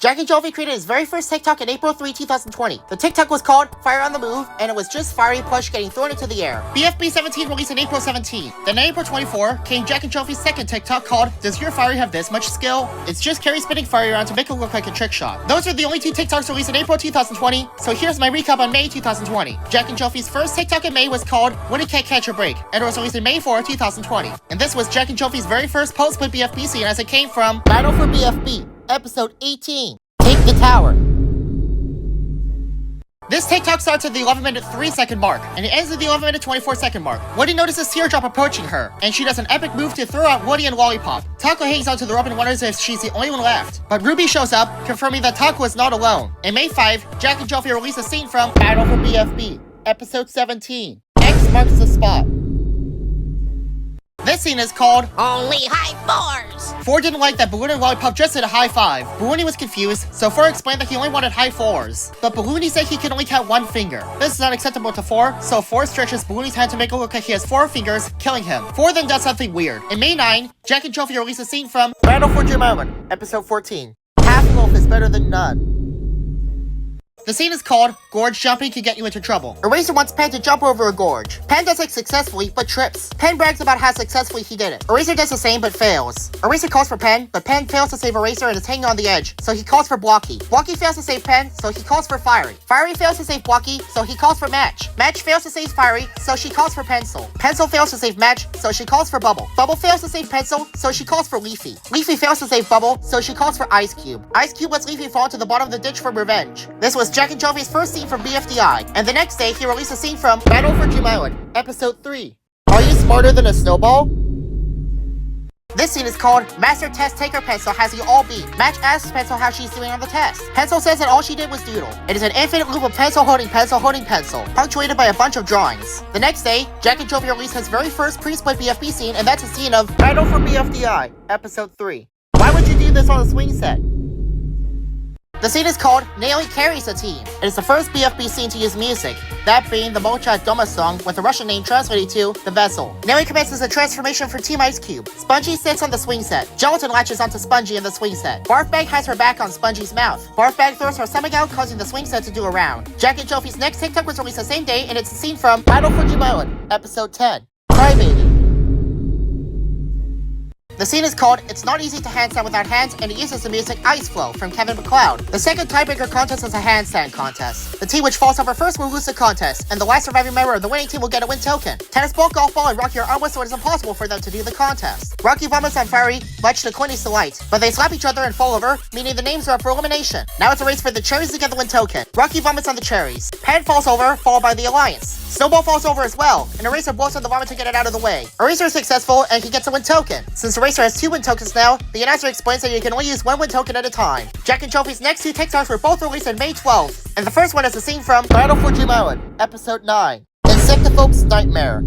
Jack and Jovi created his very first TikTok in April 3, 2020. The TikTok was called Fire on the Move, and it was just fiery plush getting thrown into the air. BFB 17 released in April 17. Then in April 24 came Jack and Jovi's second TikTok called Does Your Fiery Have This Much Skill? It's just Carrie spinning fire around to make it look like a trick shot. Those are the only two TikToks released in April 2020, so here's my recap on May 2020. Jack and Jovi's first TikTok in May was called When It Can't Catch a Break, and it was released in May 4, 2020. And this was Jack and Jovi's very first post-split BFB scene as it came from Battle for BFB, episode 18. Take the tower. This TikTok starts at the 11-minute 3-second mark, and it ends at the 11-minute 24-second mark. Woody notices Teardrop approaching her, and she does an epic move to throw out Woody and Lollipop. Taco hangs onto the rope and wonders if she's the only one left. But Ruby shows up, confirming that Taco is not alone. In May 5, Jack and Jovi release a scene from Battle for BFB, episode 17. X marks the spot. This scene is called Only High Fours. Four didn't like that Balloon and Lollipop just did a high five. Balloony was confused, so Four explained that he only wanted high fours. But Balloony said he can only count one finger. This is unacceptable to Four, so Four stretches Balloony's hand to make it look like he has 4 fingers, killing him. Four then does something weird. In May 9, Jack and Jovi release a scene from Battle for Dream Island, episode 14. Half loaf is better than none. The scene is called Gorge Jumping Can Get You Into Trouble. Eraser wants Pen to jump over a gorge. Pen does it successfully, but trips. Pen brags about how successfully he did it. Eraser does the same, but fails. Eraser calls for Pen, but Pen fails to save Eraser and is hanging on the edge, so he calls for Blocky. Blocky fails to save Pen, so he calls for Fiery. Fiery fails to save Blocky, so he calls for Match. Match fails to save Fiery, so she calls for Pencil. Pencil fails to save Match, so she calls for Bubble. Bubble fails to save Pencil, so she calls for Leafy. Leafy fails to save Bubble, so she calls for Ice Cube. Ice Cube lets Leafy fall to the bottom of the ditch for revenge. This was Jack and Jovi's first scene from BFDI, and the next day he released a scene from Battle for Dream Island, episode 3. Are you smarter than a snowball? This scene is called Master Test Taker Pencil has you all beat. Match asks Pencil how she's doing on the test. Pencil says that all she did was doodle. It is an infinite loop of pencil holding pencil holding pencil, punctuated by a bunch of drawings. The next day, Jack and Jovi released his very first pre-split BFB scene, and that's a scene of Battle for BFDI, episode 3. Why would you do this on a swing set? The scene is called Naomi Carries a Team. It is the first BFB scene to use music, that being the Molcha Doma song with the Russian name translated to The Vessel. Naomi commences a transformation for Team Ice Cube. Spongy sits on the swing set. Gelatin latches onto Spongy in the swing set. Barfbag has her back on Spongy's mouth. Barfbag throws her stomach out, causing the swing set to do a round. Jack and Jovi's next TikTok was released the same day, and it's a scene from Battle for Dream Island, episode 10. Crybaby. The scene is called It's Not Easy to Handstand Without Hands, and it uses the music Ice Flow from Kevin MacLeod. The second tiebreaker contest is a handstand contest. The team which falls over first will lose the contest, and the last surviving member of the winning team will get a win token. Tennis ball, golf ball, and Rocky are arm wrestle, so it is impossible for them to do the contest. Rocky vomits on Fiery, much to Quinny's delight, but they slap each other and fall over, meaning the names are up for elimination. Now it's a race for the cherries to get the win token. Rocky vomits on the cherries. Pan falls over, followed by the Alliance. Snowball falls over as well, and Eraser blows on the vomit to get it out of the way. Eraser is successful, and he gets a win token. Since Eraser has 2 win tokens now, the announcer explains that you can only use 1 win token at a time. Jack and Jovi's next 2 TikToks were both released on May 12th, and the first one is a scene from Battle for Dream Island, episode 9. Insectophobe's Nightmare.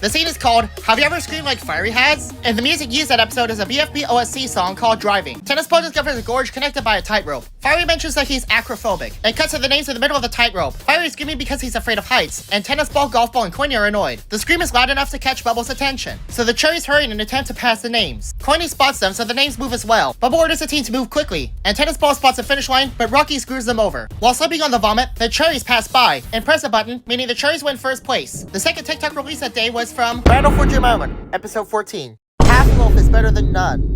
The scene is called Have You Ever Screamed Like Fiery Has? And the music used that episode is a BFB OSC song called Driving. Tennis Ball discovers a gorge connected by a tightrope. Fiery mentions that he's acrophobic, and cuts to the names in the middle of the tightrope. Fiery is screaming because he's afraid of heights, and Tennis Ball, Golf Ball, and Quinny are annoyed. The scream is loud enough to catch Bubble's attention, so the cherries hurry in an attempt to pass the names. Quinny spots them, so the names move as well. Bubble orders the team to move quickly, and Tennis Ball spots the finish line, but Rocky screws them over. While slipping on the vomit, the cherries pass by, and press a button, meaning the cherries win first place. The second TikTok released that day was from Battle for Dream Island, episode 14. Half loaf is better than none.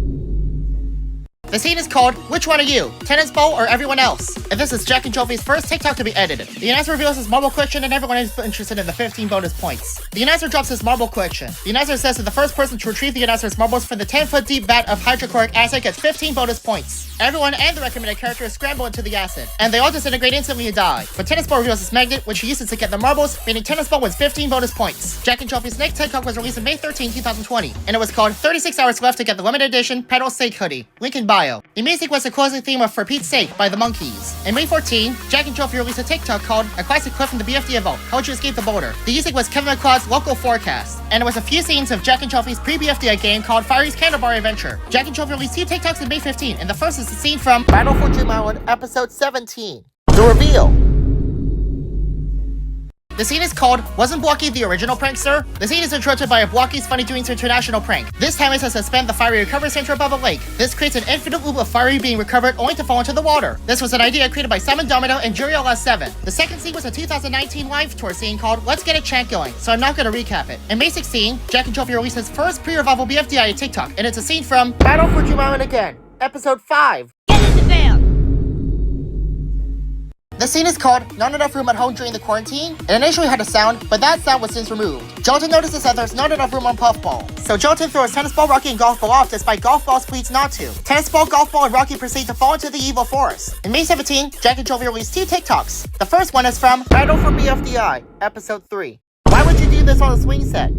The scene is called Which One Are You? Tennis Ball or Everyone Else? And this is Jack and Jovi's first TikTok to be edited. The announcer reveals his marble question and everyone is interested in the 15 bonus points. The announcer drops his marble question. The announcer says that the first person to retrieve the announcer's marbles from the 10-foot deep vat of hydrochloric acid gets 15 bonus points. Everyone and the recommended characters scramble into the acid, and they all disintegrate instantly and die. But Tennis Ball reveals his magnet, which he uses to get the marbles, meaning Tennis Ball wins 15 bonus points. Jack and Jovi's next TikTok was released on May 13, 2020, and it was called 36 Hours Left to Get the Limited Edition Pedal Steak Hoodie. Link in bio. The music was the closing theme of For Pete's Sake by the Monkees. In May 14, Jack and Jovi released a TikTok called A Classic Clip from the BFD Vault, How Would You Escape the Boulder? The music was Kevin MacLeod's Local Forecast, and it was a few scenes of Jack and Jovi's pre-BFDI game called Fiery's Candle Bar Adventure. Jack and Jovi released 2 TikToks in May 15, and the first is the scene from Battle for Dream Island, episode 17. The Reveal. The scene is called Wasn't Blocky the Original Prankster? The scene is interrupted by a Blocky's Funny Doings International prank. This time it's to suspend the fiery recovery center above a lake. This creates an infinite loop of fiery being recovered only to fall into the water. This was an idea created by Simon Domino and Juriel S7. The second scene was a 2019 live tour scene called Let's Get a Chant Going, so I'm not going to recap it. In May 16, JnJ released his first pre-revival BFDI on TikTok, and it's a scene from Battle for Jumalan Again, Episode 5. Get in the van! The scene is called Not Enough Room at Home During the Quarantine. It initially had a sound, but that sound was since removed. Gelatin notices that there's not enough room on Puffball. So Gelatin throws Tennis Ball, Rocky, and Golf Ball off despite Golf Ball's pleads not to. Tennis Ball, Golf Ball, and Rocky proceed to fall into the evil forest. In May 17, JnJ released 2 TikToks. The first one is from Battle for BFDI, Episode 3. Why would you do this on a swing set?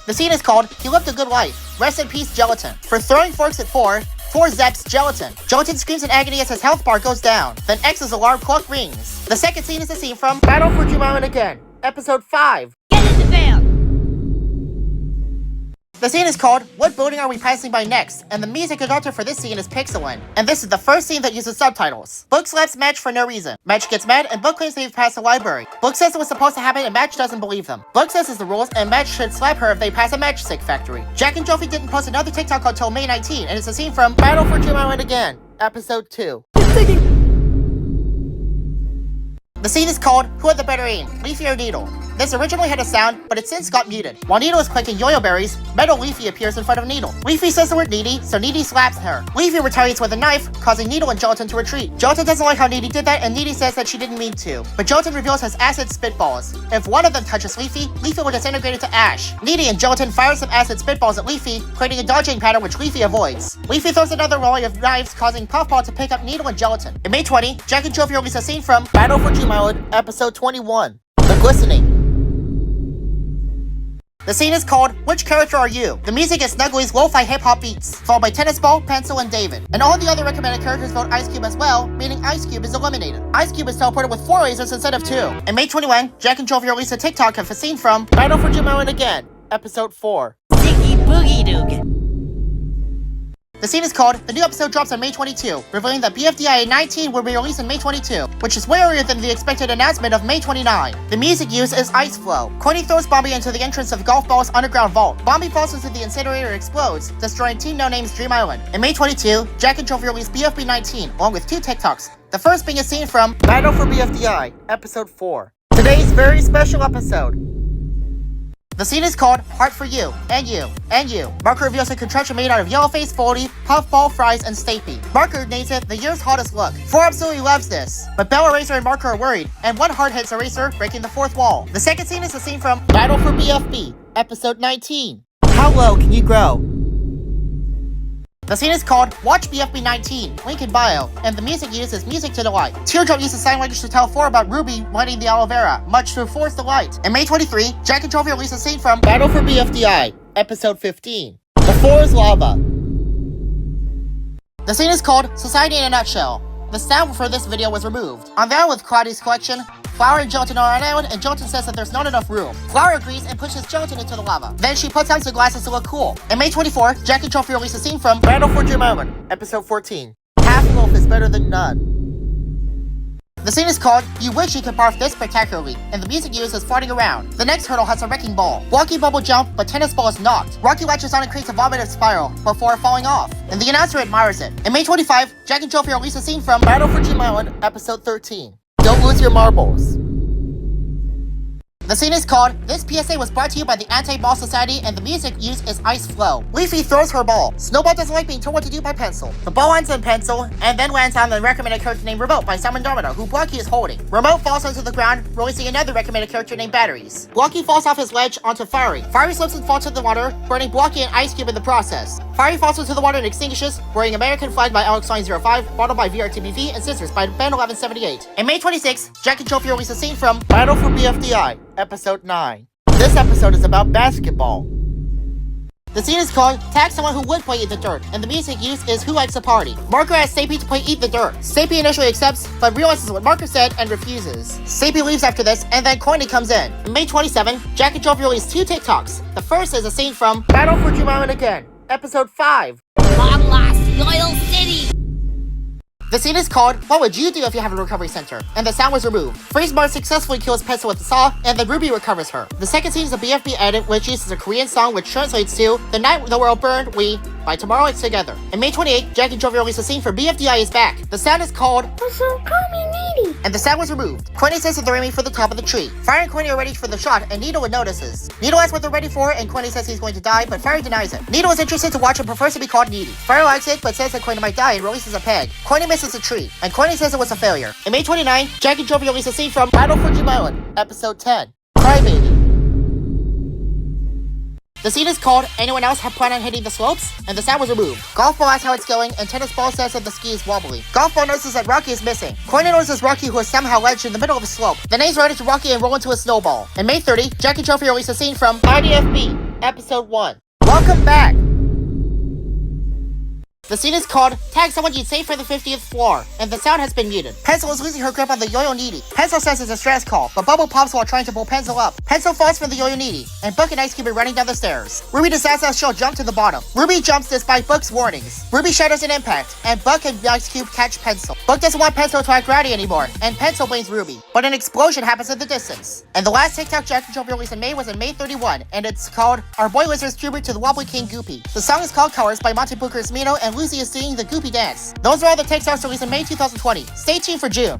The scene is called He Lived a Good Life. Rest in peace, Gelatin. For throwing forks at 4 zaps Gelatin. Gelatin screams in agony as his health bar goes down. Then X's alarm clock rings. The second scene is a scene from Battle for Jumalan Again, Episode 5. Get in the van! The scene is called What Building Are We Passing By Next? And the music adapted for this scene is Pixelin. And this is the first scene that uses subtitles. Book slaps Match for no reason. Match gets mad and Book claims they've passed the library. Book says it was supposed to happen and Match doesn't believe them. Book says it's the rules and Match should slap her if they pass a Matchstick factory. Jack and Jofi didn't post another TikTok until May 19, and it's a scene from Battle for Jumalan Again, Episode 2. The scene is called Who Had the Better Aim, Leafy or Needle? This originally had a sound, but it since got muted. While Needle is clicking yo-yo berries, Metal Leafy appears in front of Needle. Leafy says the word Needy, so Needy slaps her. Leafy retaliates with a knife, causing Needle and Gelatin to retreat. Gelatin doesn't like how Needy did that, and Needy says that she didn't mean to. But Gelatin reveals his acid spitballs. If one of them touches Leafy, Leafy will disintegrate into ash. Needy and Gelatin fire some acid spitballs at Leafy, creating a dodging pattern which Leafy avoids. Leafy throws another volley of knives, causing Puffball to pick up Needle and Gelatin. In May 20, Jack and Jofi released a scene from Battle for Jumalan, Episode 21. The Glistening. The scene is called Which Character Are You? The music is Snuggly's lo-fi hip-hop beats, followed by Tennis Ball, Pencil, and David. And all the other recommended characters vote Ice Cube as well, meaning Ice Cube is eliminated. Ice Cube is teleported with 4 lasers instead of 2. In May 21, Jack and Jofi released a TikTok of a scene from Battle for Jumalan Again, Episode 4. Sticky Boogie Doog. The scene is called The New Episode Drops on May 22, revealing that BFDI 19 will be released on May 22, which is way earlier than the expected announcement of May 29. The music used is Ice Flow. Coiny throws Bombi into the entrance of Golf Ball's underground vault. Bombi falls into the incinerator and explodes, destroying Team No Name's Dream Island. In May 22, Jack and Jofi released BFB 19, along with 2 TikToks. The first being a scene from Battle for BFDI, Episode 4. Today's very special episode. The scene is called Heart for You, and You, and You. Marker reveals a contraption made out of Yellowface, Foldy, Puffball, Fries, and Stapy. Marker names it the year's hottest look. 4 absolutely loves this, but Bell, Eraser, and Marker are worried, and one heart hits Eraser, breaking the 4th wall. The second scene is a scene from Battle for BFB, Episode 19. How low can you grow? The scene is called Watch BFB 19, link in bio, and the music used is Music to Delight. Teardrop uses sign language to tell 4 about Ruby lighting the aloe vera, much to 4's delight. In May 23, Jack and Jofi released a scene from Battle for BFDI, Episode 15. The 4 is Lava. The scene is called Society in a Nutshell. The sound for this video was removed. On the island with Claudia's collection, Flower and Gelatin are on an island, and Gelatin says that there's not enough room. Flower agrees and pushes Gelatin into the lava. Then she puts on some glasses to look cool. In May 24, Jack and Jofi released a scene from Battle for Jumalan, Episode 14. Half loaf is better than none. The scene is called You Wish You Could Barf This Spectacularly, and the music used is Farting Around. The next hurdle has a wrecking ball. Blocky Bubble jump, but Tennis Ball is knocked. Rocky latches on and creates a vomitive spiral before falling off, and the announcer admires it. In May 25, Jack and Jofi released a scene from Battle for Jumalan, Episode 13. Don't lose your marbles. The scene is called This PSA was brought to you by the Anti-Ball Society, and the music used is Ice Flow. Leafy throws her ball. Snowball doesn't like being told what to do by Pencil. The ball lands on Pencil, and then lands on the recommended character named Remote by Simon Domino, who Blocky is holding. Remote falls onto the ground, releasing another recommended character named Batteries. Blocky falls off his ledge onto Fiery. Fiery slips and falls to the water, burning Blocky and Ice Cube in the process. Fiery falls into the water and extinguishes, wearing American Flag by Alex905, Bottle by VRTBV, and Scissors by Ben 1178. In May 26, Jack and Jofi released a scene from Battle for BFDI, Episode 9. This episode is about basketball. The scene is called Tag Someone Who Would Play Eat the Dirt, and the music used is Who Likes a Party. Marker asks Sapie to play Eat the Dirt. Sapie initially accepts, but realizes what Marker said and refuses. Sapie leaves after this, and then Coiny comes in. On May 27, Jack and Jofi released 2 TikToks. The first is a scene from Battle for Jumalan Again, Episode 5. Long lost Loyal City. The scene is called What Would You Do If You Have a Recovery Center? And the sound was removed. Freeze Mars successfully kills Pencil with the saw, and then Ruby recovers her. The second scene is a BFB edit, which uses a Korean song which translates to The Night the World Burned, by tomorrow it's together. In May 28, Jack and Jovi released a scene for BFDI is back. The sound is called and the sound was removed. Quinny says that they're aiming for the top of the tree. Fire and Quinny are ready for the shot, and Nito notices. Nito asks what they're ready for, and Quinny says he's going to die, but Fire denies it. Nito is interested to watch and prefers to be called Needy. Fire likes it, but says that Quinny might die and releases a peg. Quinny misses a tree, and Quinny says it was a failure. In May 29, Jack and Jovi released a scene from Battle for Jim Island, Episode 10. Crybaby. The scene is called Anyone Else Have Planned on Hitting the Slopes? And the sound was removed. Golf Ball asks how it's going, and Tennis Ball says that the ski is wobbly. Golf Ball notices that Rocky is missing. Quinny notices Rocky, who is somehow wedged in the middle of a slope. Then A's right into Rocky and roll into a snowball. In May 30, Jack and Jovi released a scene from IDFB, Episode 1. Welcome back! The scene is called Tag Someone You'd Save for the 50th Floor, and the sound has been muted. Pencil is losing her grip on the Yo-Yo Needy. Pencil says it's a stress call, but Bubble pops while trying to pull Pencil up. Pencil falls for the Yo-Yo Needy, and Book and Ice Cube are running down the stairs. Ruby decides that she'll jump to the bottom. Ruby jumps despite Book's warnings. Ruby shatters an impact, and Buck and Ice Cube catch Pencil. Book doesn't want Pencil to act rowdy anymore, and Pencil blames Ruby. But an explosion happens in the distance. And the last TikTok Jack and Jovi released in May was in May 31, and it's called Our Boy Lizard's Tribute to the Wobbly King Goopy. The song is called Colors by Monte Booker's Mino, and Lucy is singing the Goopy dance. Those are all the TikToks released in May 2020. Stay tuned for June.